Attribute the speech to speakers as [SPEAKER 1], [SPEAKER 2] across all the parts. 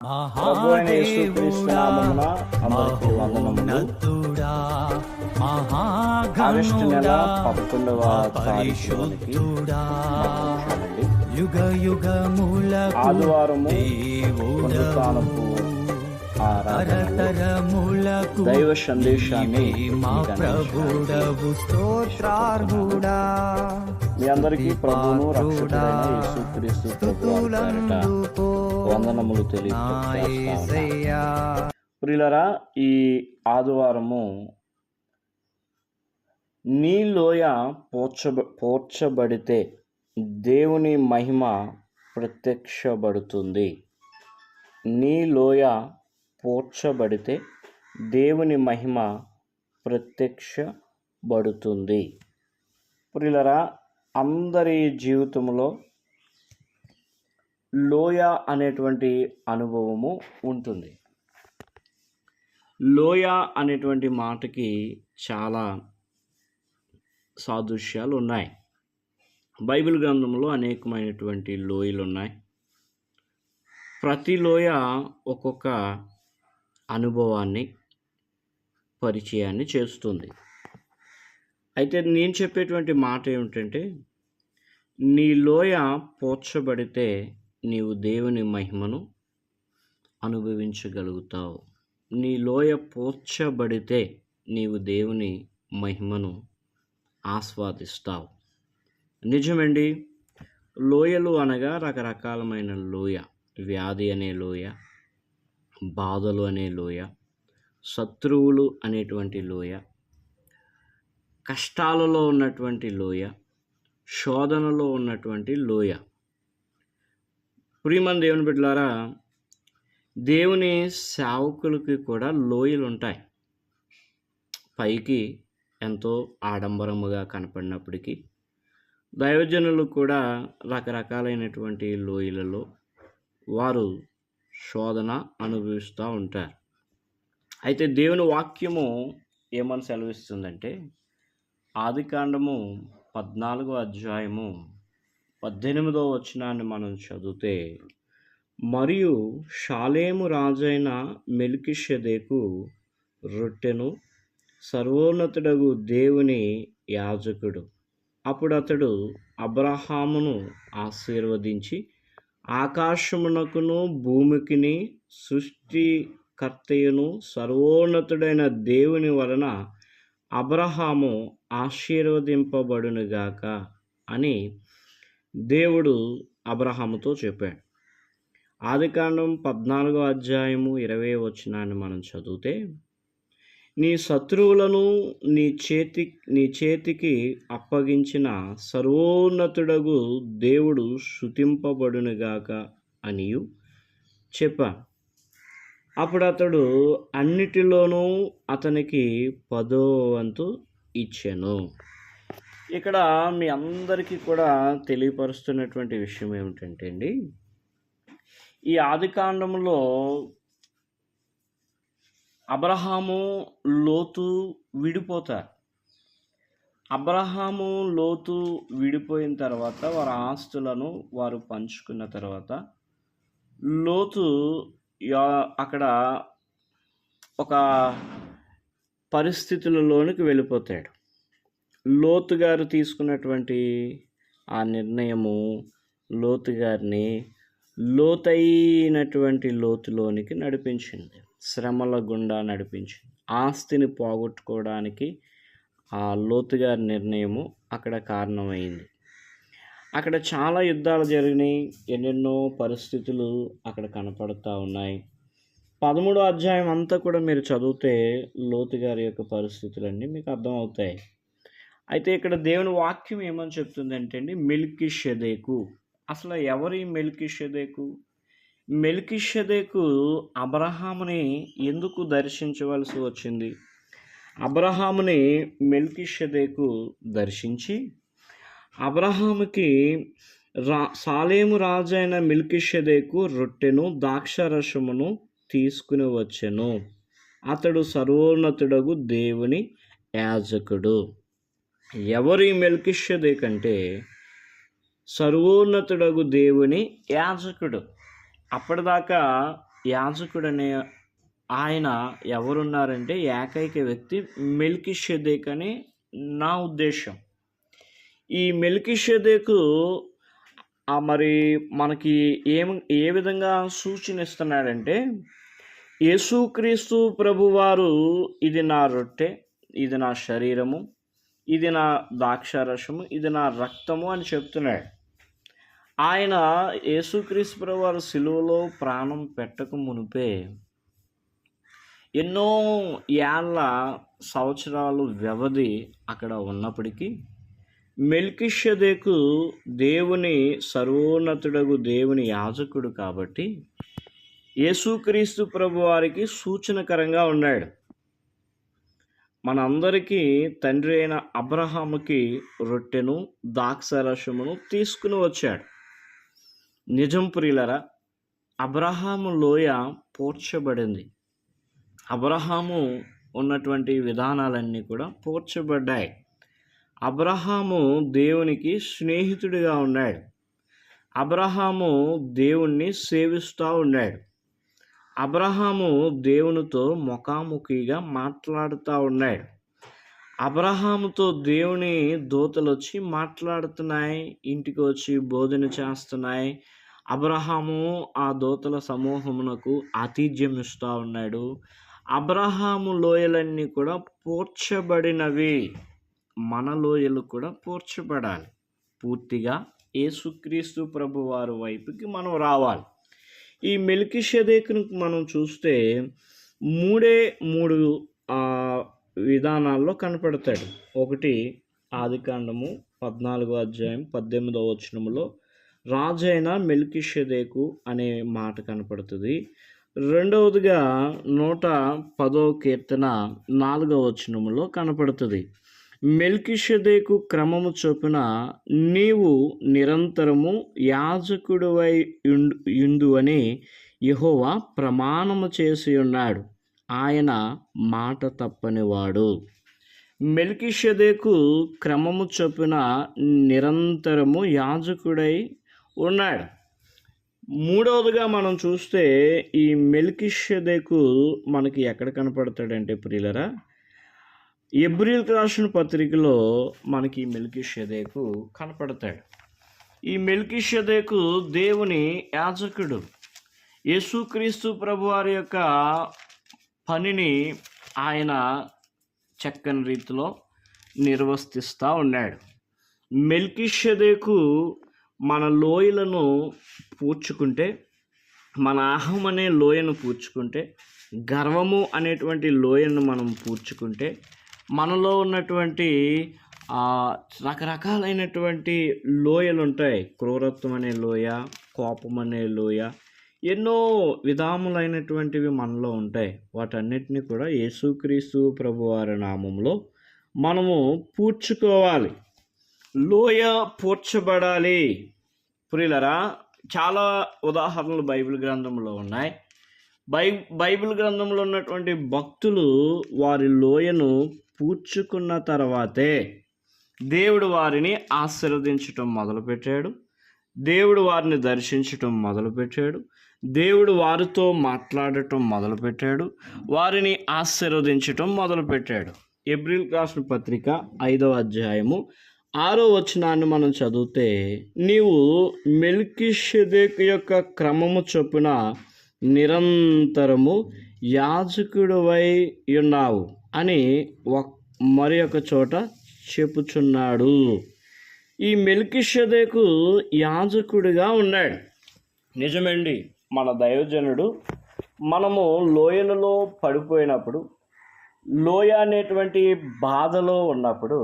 [SPEAKER 1] ప్రభు అయిన యేసుక్రీస్తు నామమున అందరికీ వందనములు. ఆగస్టు నెల 11వ తారీఖునికి ఆదివారము పునరుత్థానపు దైవ సందేశాన్ని మీ అందరికీ ప్రభువును రక్షకుడైన యేసుక్రీస్తు ప్రభువు వందనములు తెలియజేస్తున్నా. ప్రియులారా, ఈ ఆదివారము నీ లోయ పోర్చబడితే దేవుని మహిమ ప్రత్యక్షపడుతుంది. నీ లోయ పోర్చబడితే దేవుని మహిమ ప్రత్యక్షపడుతుంది. ప్రియులారా, అందరి జీవితంలో లోయ అనేటువంటి అనుభవము ఉంటుంది. లోయ అనేటువంటి మాటకి చాలా సాదృశ్యాలు ఉన్నాయి. బైబిల్ గ్రంథంలో అనేకమైనటువంటి లోయలు ఉన్నాయి. ప్రతి లోయ ఒక్కొక్క అనుభవాన్ని, పరిచయాన్ని చేస్తుంది. అయితే నేను చెప్పేటువంటి మాట ఏమిటంటే, నీ లోయ పోర్చబడితే నీవు దేవుని మహిమను అనుభవించగలుగుతావు. నీ లోయ పోర్చబడితే నీవు దేవుని మహిమను ఆస్వాదిస్తావు. నిజమండి, లోయలు అనగా రకరకాలమైన లోయ. వ్యాధి అనే లోయ, బాధలు అనే లోయ, శత్రువులు అనేటువంటి లోయ, కష్టాలలో ఉన్నటువంటి లోయ, శోధనలో ఉన్నటువంటి లోయ. ప్రియమైన దేవుని బిడ్డలారా, దేవుని సేవకులకి కూడా లోయలు ఉంటాయి. పైకి ఎంతో ఆడంబరముగా కనపడినప్పటికీ దైవజనులు కూడా రకరకాలైనటువంటి లోయలలో వారు శోధన అనుభవిస్తూ ఉంటారు. అయితే దేవుని వాక్యము ఏమని సెలవిస్తుందంటే, ఆదికాండము 14వ అధ్యాయము 18వ వచనాన్ని మనం చదివితే, మరియు షాలేము రాజైన మెల్కీషెదెకు రొట్టెను సర్వోన్నతుడగు దేవుని యాజకుడు. అప్పుడు అతడు అబ్రహామును ఆశీర్వదించి, ఆకాశమునకును భూమికిని సృష్టికర్తయును సర్వోన్నతుడైన దేవుని వలన అబ్రహాము ఆశీర్వదింపబడునుగాక అని దేవుడు అబ్రహాముతో చెప్పాడు. ఆదికాండం 14వ అధ్యాయము 20వ వచనాన్ని మనం చదివితే, నీ శత్రువులను నీ చేతికి అప్పగించిన సర్వోన్నతుడగు దేవుడు స్తుతింపబడునుగాక అనియు చెప్పాను. అప్పుడు అతడు అన్నిటిలోనూ అతనికి 10వ వంతు ఇచ్చెను. ఇక్కడ మీ అందరికీ కూడా తెలియపరుస్తున్నటువంటి విషయం ఏమిటంటే అండి, ఈ ఆదికాండంలో అబ్రహాము లోతు విడిపోతారు. అబ్రహాము లోతు విడిపోయిన తర్వాత వారి ఆస్తులను వారు పంచుకున్న తర్వాత లోతు అక్కడ ఒక పరిస్థితులలోనికి వెళ్ళిపోతాడు. లోతు గారు తీసుకున్నటువంటి ఆ నిర్ణయము లోతు గారిని లోతైనటువంటి లోతులోనికి నడిపించింది, శ్రమల గుండా నడిపించింది. ఆస్తిని పోగొట్టుకోవడానికి ఆ లోతు గారి నిర్ణయము అక్కడ కారణమైంది. అక్కడ చాలా యుద్ధాలు జరిగినాయి, ఎన్నెన్నో పరిస్థితులు అక్కడ కనపడుతూ ఉన్నాయి. 13వ అధ్యాయం అంతా కూడా మీరు చదివితే లోతు గారి యొక్క పరిస్థితులన్నీ మీకు అర్థమవుతాయి. అయితే ఇక్కడ దేవుని వాక్యం ఏమని చెప్తుందంటే అండి, మెల్కీషెదెకు. అసలు ఎవరి మెల్కీషెదెకు? మెల్కీషెదెకు అబ్రహాముని ఎందుకు దర్శించవలసి వచ్చింది? అబ్రహాముని మెల్కీషెదెకు దర్శించి అబ్రహాముకి షాలేము రాజైన మెల్కీషెదెకు రొట్టెను ద్రాక్షరసమును తీసుకుని వచ్చెను. అతడు సర్వోన్నతుడగు దేవుని యాజకుడు. ఎవరి మెల్కీషెదెకు అంటే సర్వోన్నతుడగు దేవుని యాజకుడు. అప్పటిదాకా యాజకుడనే ఆయన ఎవరున్నారంటే ఏకైక వ్యక్తి మెల్కీషెదెక్ అని నా ఉద్దేశం. ఈ మెల్కీషెదెకు మరి మనకి ఏ విధంగా సూచన ఇస్తున్నాడంటే, యేసుక్రీస్తు ప్రభువారు ఇది నా రొట్టె, ఇది నా శరీరము, ఇది నా ద్రాక్షారసము, ఇది నా రక్తము అని చెప్తున్నాడు. ఆయన యేసుక్రీస్తు ప్రభువారు సిలువలో ప్రాణం పెట్టక మునిపే ఎన్నో ఏళ్ళ సంవత్సరాలు వ్యవధి అక్కడ ఉన్నప్పటికీ మెల్కీషెదెకు దేవుని సర్వోన్నతుడగు దేవుని యాజకుడు కాబట్టి యేసుక్రీస్తు ప్రభువారికి సూచనకరంగా ఉన్నాడు. మనందరికీ తండ్రి అయిన అబ్రహాముకి రొట్టెను ద్రాక్షారసమును తీసుకుని వచ్చాడు. నిజం ప్రియులరా, అబ్రహాము లోయ పోర్చబడింది. అబ్రహాము ఉన్నటువంటి విధానాలన్నీ కూడా పోర్చబడ్డాయి. అబ్రహాము దేవునికి స్నేహితుడిగా ఉన్నాడు. అబ్రహాము దేవుణ్ణి సేవిస్తూ ఉన్నాడు. అబ్రహాము దేవునితో ముఖాముఖిగా మాట్లాడుతూ ఉన్నాడు. అబ్రహాముతో దేవుని దూతలు వచ్చి మాట్లాడుతున్నాయి, ఇంటికి వచ్చి బోధన చేస్తున్నాయి. అబ్రహాము ఆ దూతల సమూహమునకు ఆతిథ్యం ఇస్తూ ఉన్నాడు. అబ్రహాము లోయలన్నీ కూడా పోర్చబడినవి. మన లోయలు కూడా పోర్చబడాలి. పూర్తిగా యేసుక్రీస్తు ప్రభువారి వైపుకి మనం రావాలి. ఈ మెల్కీషెదెకును మనం చూస్తే మూడు విధానాల్లో కనపడతాడు. ఒకటి ఆదికాండము 14వ అధ్యాయం 18వ వచనములో రాజైన మెల్కీషెదెకు అనే మాట కనపడుతుంది. రెండవదిగా 110వ కీర్తన 4వ వచనములో కనపడుతుంది. మెల్కీషెదెకు క్రమము చొప్పున నీవు నిరంతరము యాజకుడివై యుందువని యెహోవా ప్రమాణము చేసి ఉన్నాడు. ఆయన మాట తప్పనివాడు. మెల్కీషెదెకు క్రమము చొప్పున నిరంతరము యాజకుడై ఉన్నాడు. మూడవదిగా మనం చూస్తే ఈ మెల్కీషెదెకు మనకి ఎక్కడ కనపడతాడంటే ప్రియులరా, హెబ్రీయులకు రాసిన పత్రికలో మనకి మెల్కీషెదెకు కనపడతాడు. ఈ మెల్కీషెదెకు దేవుని యాజకుడు. యేసుక్రీస్తు ప్రభువారి యొక్క పనిని ఆయన చక్కని రీతిలో నిర్వర్తిస్తూ ఉన్నాడు. మెల్కీషెదెకు మన లోయలను పూడ్చుకుంటే, మన అహం అనే లోయను పూడ్చుకుంటే, గర్వము అనేటువంటి లోయను మనం పూడ్చుకుంటే, మనలో ఉన్నటువంటి రకరకాలైనటువంటి లోయలు ఉంటాయి. క్రూరత్వం అనే లోయ, కోపం అనే లోయ, ఎన్నో విధాములైనటువంటివి మనలో ఉంటాయి. వాటన్నిటిని కూడా యేసుక్రీస్తు ప్రభువారి నామంలో మనము పూడ్చుకోవాలి. లోయ పూడ్చబడాలి. ప్రియులరా, చాలా ఉదాహరణలు బైబిల్ గ్రంథంలో ఉన్నాయి. బైబిల్ గ్రంథంలో ఉన్నటువంటి భక్తులు వారి లోయను పూడ్చుకున్న తర్వాతే దేవుడు వారిని ఆశీర్వదించటం మొదలుపెట్టాడు. దేవుడు వారిని దర్శించటం మొదలుపెట్టాడు. దేవుడు వారితో మాట్లాడటం మొదలుపెట్టాడు. వారిని ఆశీర్వదించటం మొదలుపెట్టాడు. హెబ్రీయులకు రాసిన పత్రిక 5వ అధ్యాయము 6వ వచనాన్ని మనం చదివితే, నీవు మెల్కీషెదెకు యొక్క క్రమము చొప్పున నిరంతరము యాజకుడివై ఉన్నావు అని మరి ఒక చోట చెప్పుచున్నాడు. ఈ మెల్కీషెదెకు యాజకుడిగా ఉన్నాడు. నిజమండి, మన దైవజనుడు మనము లోయలలో పడిపోయినప్పుడు, లోయ అనేటువంటి బాధలో ఉన్నప్పుడు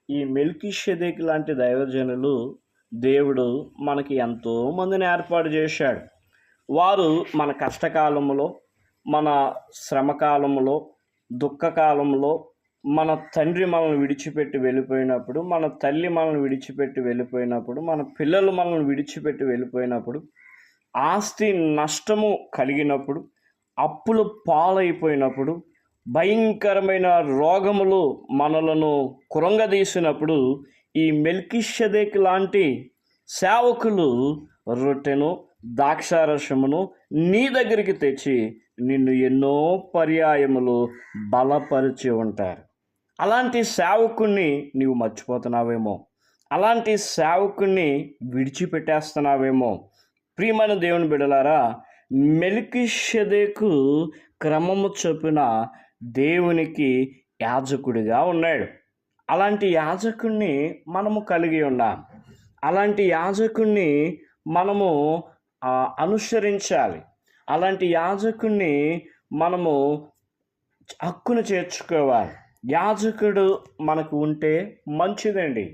[SPEAKER 1] ఈ మెల్కీషెదెకు లాంటి దైవజనులు దేవుడు మనకి ఎంతోమందిని ఏర్పాటు చేశాడు. వారు మన కష్టకాలంలో, మన శ్రమకాలంలో, దుఃఖకాలంలో, మన తండ్రి మనల్ని విడిచిపెట్టి వెళ్ళిపోయినప్పుడు, మన తల్లి మనల్ని విడిచిపెట్టి వెళ్ళిపోయినప్పుడు, మన పిల్లలు మనల్ని విడిచిపెట్టి వెళ్ళిపోయినప్పుడు, ఆస్తి నష్టము కలిగినప్పుడు, అప్పులు పాలైపోయినప్పుడు, భయంకరమైన రోగములు మనలను కృంగదీసినప్పుడు ఈ మెల్కీషెదెకు లాంటి సేవకులు రొట్టెను ద్రాక్షారసమును నీ దగ్గరికి తెచ్చి నిన్ను ఎన్నో పర్యాయములు బలపరిచి ఉంటారు. అలాంటి సేవకుణ్ణి నీవు మర్చిపోతున్నావేమో, అలాంటి సేవకుణ్ణి విడిచిపెట్టేస్తున్నావేమో. ప్రియమైన దేవుని బిడ్డలారా, మెల్కీషెదెకు క్రమము చొప్పున దేవునికి యాజకుడిగా ఉన్నాడు. అలాంటి యాజకుణ్ణి మనము కలిగి ఉన్నాం. అలాంటి యాజకుణ్ణి మనము అనుసరించాలి. అలాంటి యాజకుణ్ణి మనము హక్కును చేర్చుకోవాలి. యాజకుడు మనకు ఉంటే మంచిదండి.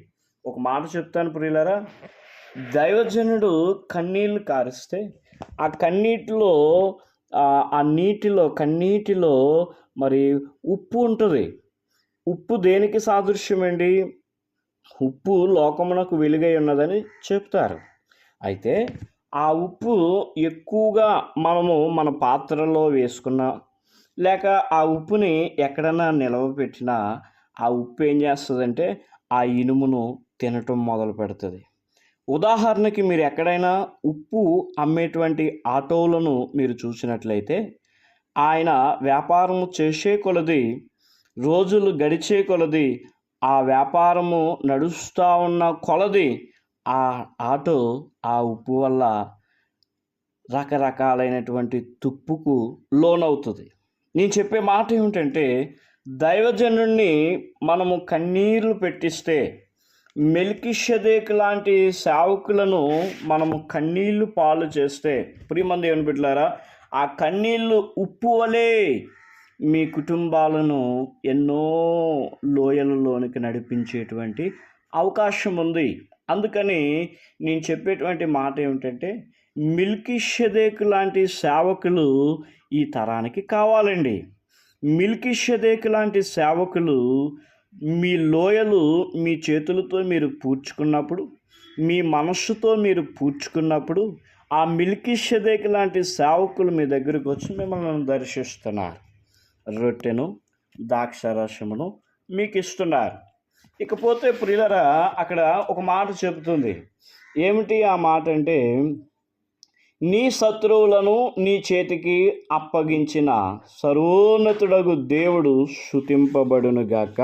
[SPEAKER 1] ఒక మాట చెప్తాను ప్రియులారా, దైవజనుడు కన్నీళ్లు కారిస్తే ఆ కన్నీటిలో కన్నీటిలో మరి ఉప్పు ఉంటుంది. ఉప్పు దేనికి సాదృశ్యమండి? ఉప్పు లోకమునకు వెలుగై ఉన్నదని చెప్తారు. అయితే ఆ ఉప్పు ఎక్కువగా మనము మన పాత్రలో వేసుకున్నా, లేక ఆ ఉప్పుని ఎక్కడన్నా నిలవ పెట్టినా, ఆ ఉప్పు ఏం చేస్తుందంటే ఆ ఇనుమును తినటం మొదలు పెడుతుంది. ఉదాహరణకి మీరు ఎక్కడైనా ఉప్పు అమ్మేటువంటి ఆటోలను మీరు చూసినట్లయితే, ఆయన వ్యాపారము చేసే కొలది, రోజులు గడిచే కొలది, ఆ వ్యాపారము నడుస్తూ ఉన్న కొలది ఆ ఆటో ఆ ఉప్పు వల్ల రకరకాలైనటువంటి తుప్పుకు లోనవుతుంది. నేను చెప్పే మాట ఏమిటంటే, దైవజనుణ్ణి మనము కన్నీళ్లు పెట్టిస్తే, మెల్కీషెదెకు లాంటి సేవకులను మనము కన్నీళ్లు పాలు చేస్తే, ప్రియమైన దేవుని బిడ్డలారా, ఆ కన్నీళ్లు ఉప్పు వలె మీ కుటుంబాలను ఎన్నో లోయలలోనికి నడిపించేటువంటి అవకాశం ఉంది. అందుకని నేను చెప్పేటువంటి మాట ఏమిటంటే, మెల్కీషెదెకు లాంటి సేవకులు ఈ తరానికి కావాలండి. మెల్కీషెదెకు లాంటి సేవకులు మీ లోయలు మీ చేతులతో మీరు పూడ్చుకున్నప్పుడు, మీ మనస్సుతో మీరు పూడ్చుకున్నప్పుడు, ఆ మెల్కీషెదెకు లాంటి సేవకులు మీ దగ్గరకు వచ్చి మిమ్మల్ని దర్శిస్తున్నారు. రొట్టెను ద్రాక్షారసమును మీకు ఇస్తున్నారు. ఇకపోతే ప్రియులారా, అక్కడ ఒక మాట చెబుతుంది. ఏమిటి ఆ మాట అంటే, నీ శత్రువులను నీ చేతికి అప్పగించిన సర్వోన్నతుడగు దేవుడు స్తుతింపబడునుగాక.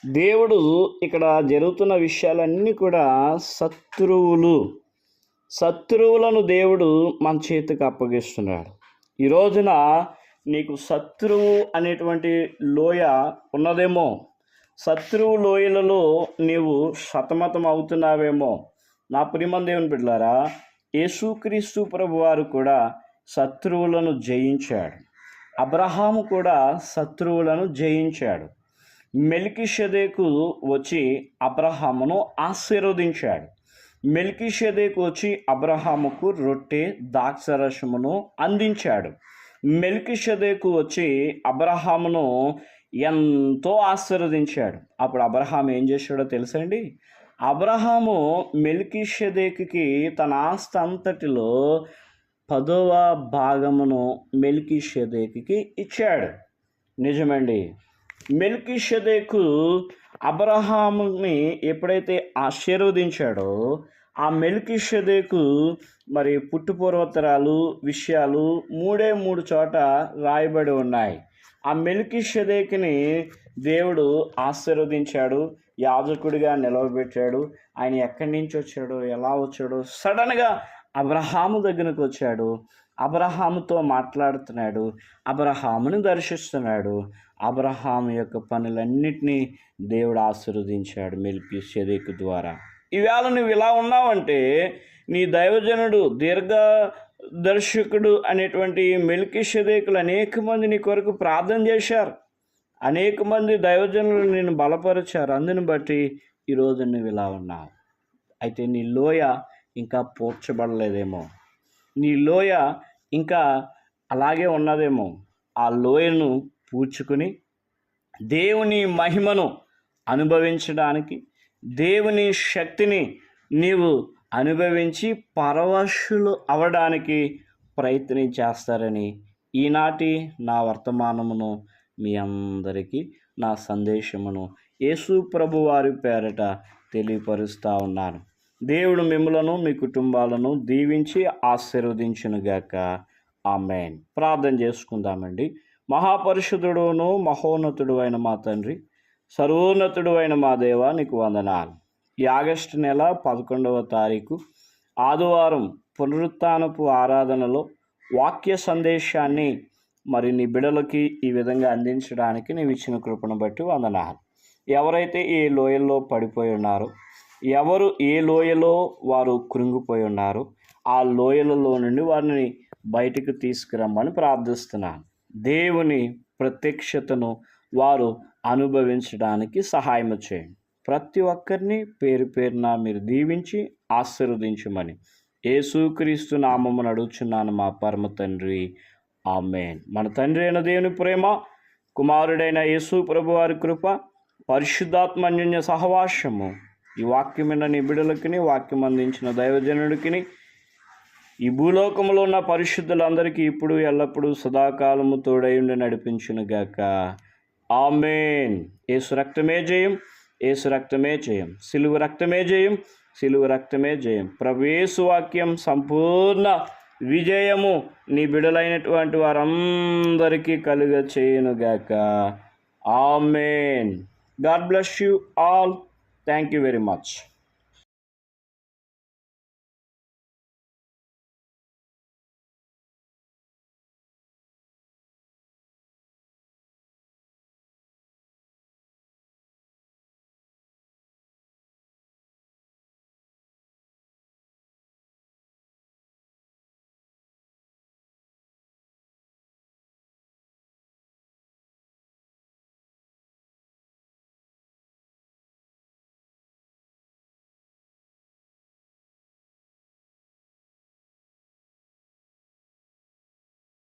[SPEAKER 1] దేవుడు ఇక్కడ జరుగుతున్న విషయాలన్నీ కూడా శత్రువులను దేవుడు మన చేతికి అప్పగిస్తున్నాడు. ఈ రోజున నీకు శత్రువు అనేటువంటి లోయ ఉన్నదేమో, శత్రువు లోయలలో నీవు సతమతం అవుతున్నావేమో. నా ప్రియమైన దేవుని బిడ్డలారా, యేసుక్రీస్తు ప్రభువారు కూడా శత్రువులను జయించాడు. అబ్రహాము కూడా శత్రువులను జయించాడు. మెల్కీషెదెకు వచ్చి అబ్రహామును ఆశీర్వదించాడు. మెల్కీషెదెకు వచ్చి అబ్రహాముకు రొట్టె ద్రాక్షారసమును అందించాడు. మెల్కీషెదెకు వచ్చి అబ్రహామును ఎంతో ఆశీర్వదించాడు. అప్పుడు అబ్రహాము ఏం చేశాడో తెలుసండి? అబ్రహాము మెల్కీషెదెకుకి తన ఆస్తి అంతటిలో 10వ భాగమును మెల్కీషెదెకుకి ఇచ్చాడు. నిజమండి. మెల్కీషెదెకు అబ్రహాముని ఎప్పుడైతే ఆశీర్వదించాడో, ఆ మెల్కీషెదెకు మరి పుట్టుపూర్వోత్తరాలు విషయాలు 3 చోట రాయబడి ఉన్నాయి. ఆ మెల్కీషెదెకుని దేవుడు ఆశీర్వదించాడు, యాజకుడిగా నిలవబెట్టాడు. ఆయన ఎక్కడి నుంచి వచ్చాడో, ఎలా వచ్చాడో, సడన్గా అబ్రహాము దగ్గరకు వచ్చాడు. అబ్రహాముతో మాట్లాడుతున్నాడు, అబ్రహాముని దర్శిస్తున్నాడు. అబ్రహాము యొక్క పనులన్నిటినీ దేవుడు ఆశీర్వదించాడు మెల్కీషెదెకు ద్వారా. ఈవేళ నువ్వు ఇలా ఉన్నావంటే, నీ దైవజనుడు దీర్ఘదర్శకుడు అనేటువంటి మెల్కీషెదెకులు అనేక మంది నీ కొరకు ప్రార్థన చేశారు. అనేక మంది దైవజనులు నేను బలపరిచారు. అందుని బట్టి ఈరోజు నువ్వు ఇలా ఉన్నావు. అయితే నీ లోయ ఇంకా పూడ్చబడలేదేమో, నీ లోయ ఇంకా అలాగే ఉన్నదేమో. ఆ లోయను పూడ్చుకుని దేవుని మహిమను అనుభవించడానికి, దేవుని శక్తిని నీవు అనుభవించి పరవశులు అవడానికి ప్రయత్నం చేస్తారని ఈనాటి నా వర్తమానమును మీ అందరికీ నా సందేశమును యేసు ప్రభువారి పేరట తెలియపరుస్తూ ఉన్నాను. దేవుడు మిమ్మలను మీ కుటుంబాలను దీవించి ఆశీర్వదించునుగాక. ఆమేన్. ప్రార్థన చేసుకుందామండి. మహాపరిశుద్ధుడును మహోన్నతుడు అయిన మా తండ్రి, సర్వోన్నతుడు అయిన మా దేవ, నీకు వందనాలు. ఈ ఆగస్టు నెల 11వ తారీఖు ఆదివారం పునరుత్థానపు ఆరాధనలో వాక్య సందేశాన్ని మరి నీ బిడలకి ఈ విధంగా అందించడానికి నీవు ఇచ్చిన కృపను బట్టి వందనాలు. ఎవరైతే ఏ లోయల్లో పడిపోయి ఉన్నారో, ఎవరు ఏ లోయలో వారు కృంగిపోయి ఉన్నారో, ఆ లోయలలో నుండి వారిని బయటికి తీసుకురమ్మని ప్రార్థిస్తున్నాను. దేవుని ప్రత్యక్షతను వారు అనుభవించడానికి సహాయం చేయండి. ప్రతి ఒక్కరిని పేరు పేరున మీరు దీవించి ఆశీర్వదించమని యేసుక్రీస్తు నామమున అడుగుచున్నాను మా పరమ తండ్రి. ఆమేన్. మన తండ్రి అయిన దేవుని ప్రేమ, కుమారుడైన యేసు ప్రభు వారి కృప, పరిశుద్ధాత్మ అన్యోన్య సహవాసము ఈ వాక్యమైన నీ బిడ్డలకిని, వాక్యం అందించిన దైవజనుడికిని, ఈ భూలోకంలో ఉన్న పరిశుద్ధులందరికీ ఇప్పుడు ఎల్లప్పుడూ సదాకాలము తోడైండి నడిపించునుగాక. ఆమేన్. యేసు రక్తమే జయం, యేసు రక్తమే జయం, సిలువ రక్తమే జయం, సిలువ రక్తమే జయం. ప్రభు యేసు వాక్యం సంపూర్ణ విజయము నీ బిడలైనటువంటి వారందరికీ కలుగ చేయునుగాక. ఆమేన్. God bless you all. Thank you very much.